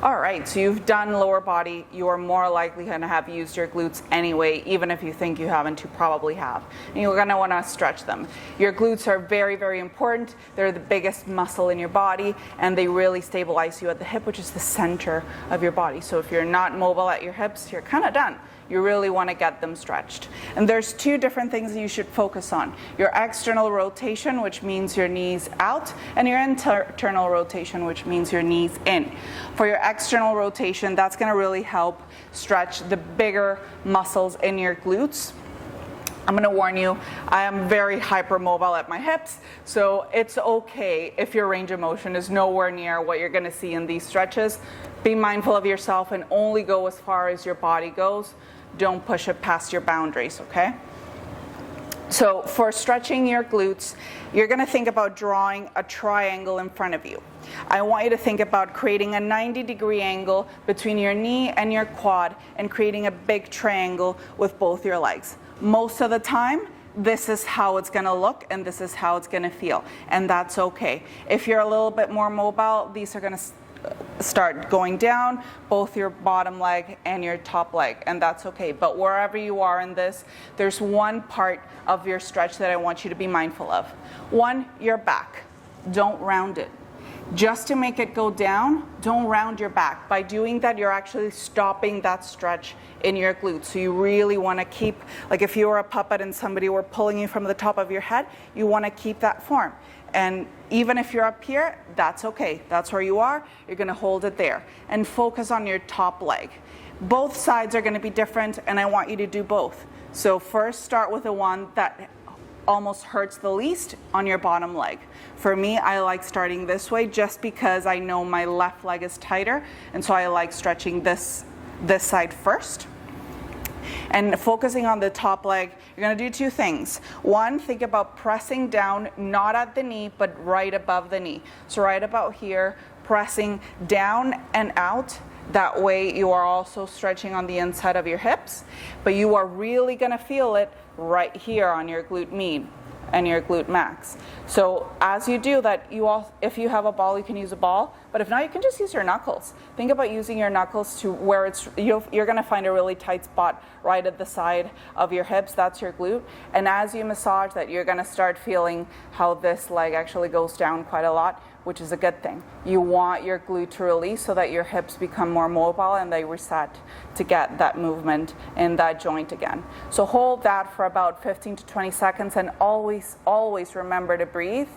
All right, so you've done lower body. You are more likely going to have used your glutes anyway, even if you think you haven't, you probably have. And you're going to want to stretch them. Your glutes are very, very important. They're the biggest muscle in your body, and they really stabilize you at the hip, which is the center of your body. So if you're not mobile at your hips, you're kind of done. You really want to get them stretched. And there's two different things that you should focus on. Your external rotation, which means your knees out, and your internal rotation, which means your knees in. For your external rotation, that's going to really help stretch the bigger muscles in your glutes. I'm going to warn you, I am very hypermobile at my hips, so it's okay if your range of motion is nowhere near what you're going to see in these stretches. Be mindful of yourself and only go as far as your body goes. Don't push it past your boundaries, okay? So for stretching your glutes, you're going to think about drawing a triangle in front of you. I want you to think about creating a 90-degree angle between your knee and your quad and creating a big triangle with both your legs. Most of the time, this is how it's going to look and this is how it's going to feel, and that's okay. If you're a little bit more mobile, these are going to start going down, both your bottom leg and your top leg, and that's okay. But wherever you are in this, there's one part of your stretch that I want you to be mindful of. One, your back. Don't round it. Just to make it go down, don't round your back. By doing that, you're actually stopping that stretch in your glutes. So you really want to keep, like if you were a puppet and somebody were pulling you from the top of your head, you want to keep that form. And even if you're up here, that's okay. That's where you are. You're going to hold it there and focus on your top leg. Both sides are going to be different, and I want you to do both. So first start with the one that almost hurts the least on your bottom leg. For me, I like starting this way just because I know my left leg is tighter, and so I like stretching this side first. And focusing on the top leg, you're going to do two things. One, think about pressing down, not at the knee, but right above the knee. So right about here, pressing down and out. That way you are also stretching on the inside of your hips, but you are really going to feel it right here on your glute med and your glute max. So as you do that, if you have a ball, you can use a ball, but if not, you can just use your knuckles. Think about using your knuckles to where you're going to find a really tight spot right at the side of your hips. That's your glute. And as you massage that, you're going to start feeling how this leg actually goes down quite a lot, which is a good thing. You want your glute to release so that your hips become more mobile and they reset to get that movement in that joint again. So hold that for about 15 to 20 seconds and always remember to breathe.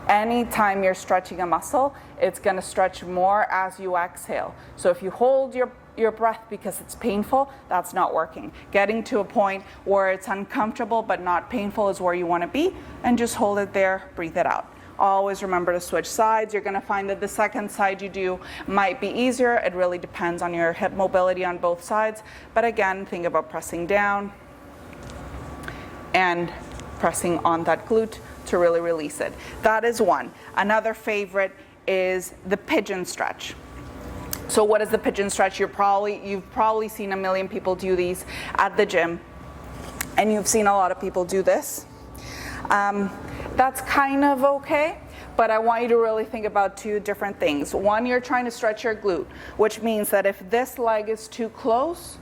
Anytime you're stretching a muscle, it's going to stretch more as you exhale. So if you hold your breath because it's painful, that's not working. Getting to a point where it's uncomfortable but not painful is where you want to be, and just hold it there, breathe it out. Always remember to switch sides. You're going to find that the second side you do might be easier. It really depends on your hip mobility on both sides. But again, think about pressing down and pressing on that glute to really release it. That is one. Another favorite is the pigeon stretch. So what is the pigeon stretch? You've probably seen a million people do these at the gym, and you've seen a lot of people do this. That's kind of okay, but I want you to really think about two different things. One, you're trying to stretch your glute, which means that if this leg is too close,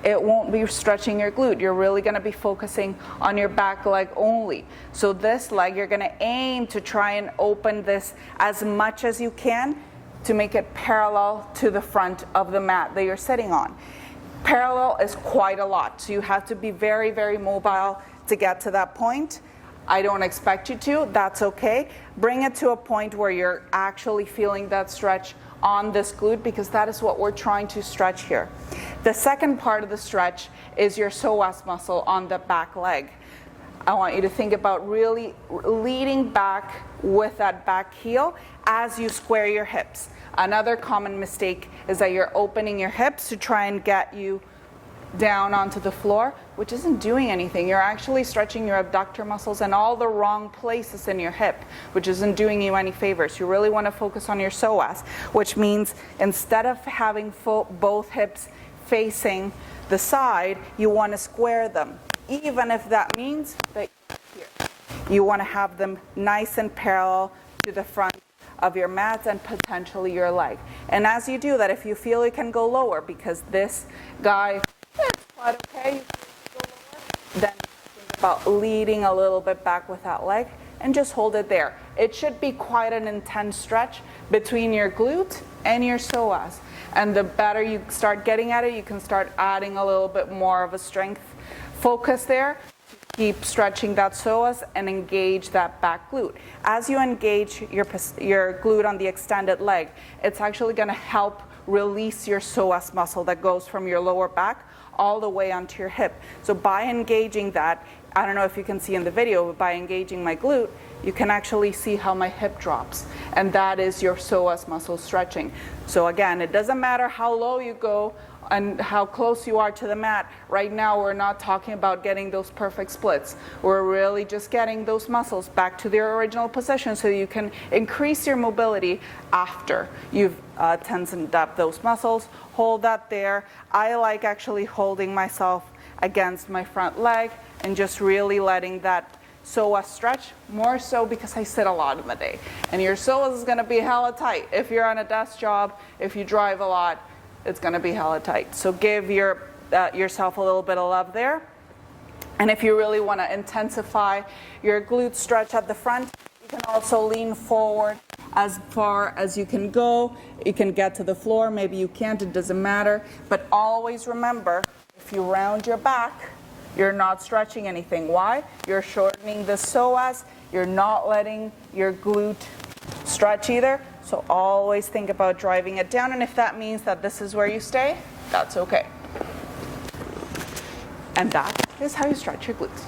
it won't be stretching your glute. You're really going to be focusing on your back leg only. So this leg, you're going to aim to try and open this as much as you can to make it parallel to the front of the mat that you're sitting on. Parallel is quite a lot, so you have to be very, very mobile to get to that point. I don't expect you to, that's okay. Bring it to a point where you're actually feeling that stretch on this glute, because that is what we're trying to stretch here. The second part of the stretch is your psoas muscle on the back leg. I want you to think about really leaning back with that back heel as you square your hips. Another common mistake is that you're opening your hips to try and get you down onto the floor, which isn't doing anything. You're actually stretching your abductor muscles in all the wrong places in your hip, which isn't doing you any favors. You really want to focus on your psoas, which means instead of having both hips facing the side, you want to square them, even if that means that you're here. You want to have them nice and parallel to the front of your mats and potentially your leg. And as you do that, if you feel you can go lower, because this guy, it's quite okay, you can go lower, then think about leading a little bit back with that leg and just hold it there. It should be quite an intense stretch between your glute and your psoas. And the better you start getting at it, you can start adding a little bit more of a strength focus there. Keep stretching that psoas and engage that back glute. As you engage your glute on the extended leg, it's actually going to help release your psoas muscle that goes from your lower back all the way onto your hip. So by engaging that, I don't know if you can see in the video, but by engaging my glute, you can actually see how my hip drops. And that is your psoas muscle stretching. So again, it doesn't matter how low you go and how close you are to the mat. Right now, we're not talking about getting those perfect splits. We're really just getting those muscles back to their original position so you can increase your mobility after you've tensioned up those muscles. Hold that there. I like actually holding myself against my front leg and just really letting that psoas stretch, more so because I sit a lot in the day. And your psoas is gonna be hella tight. If you're on a desk job, if you drive a lot, it's gonna be hella tight. So give yourself a little bit of love there. And if you really wanna intensify your glute stretch at the front, you can also lean forward as far as you can go. You can get to the floor, maybe you can't, it doesn't matter. But always remember, if you round your back, you're not stretching anything. Why? You're shortening the psoas. You're not letting your glute stretch either. So always think about driving it down. And if that means that this is where you stay, that's okay. And that is how you stretch your glutes.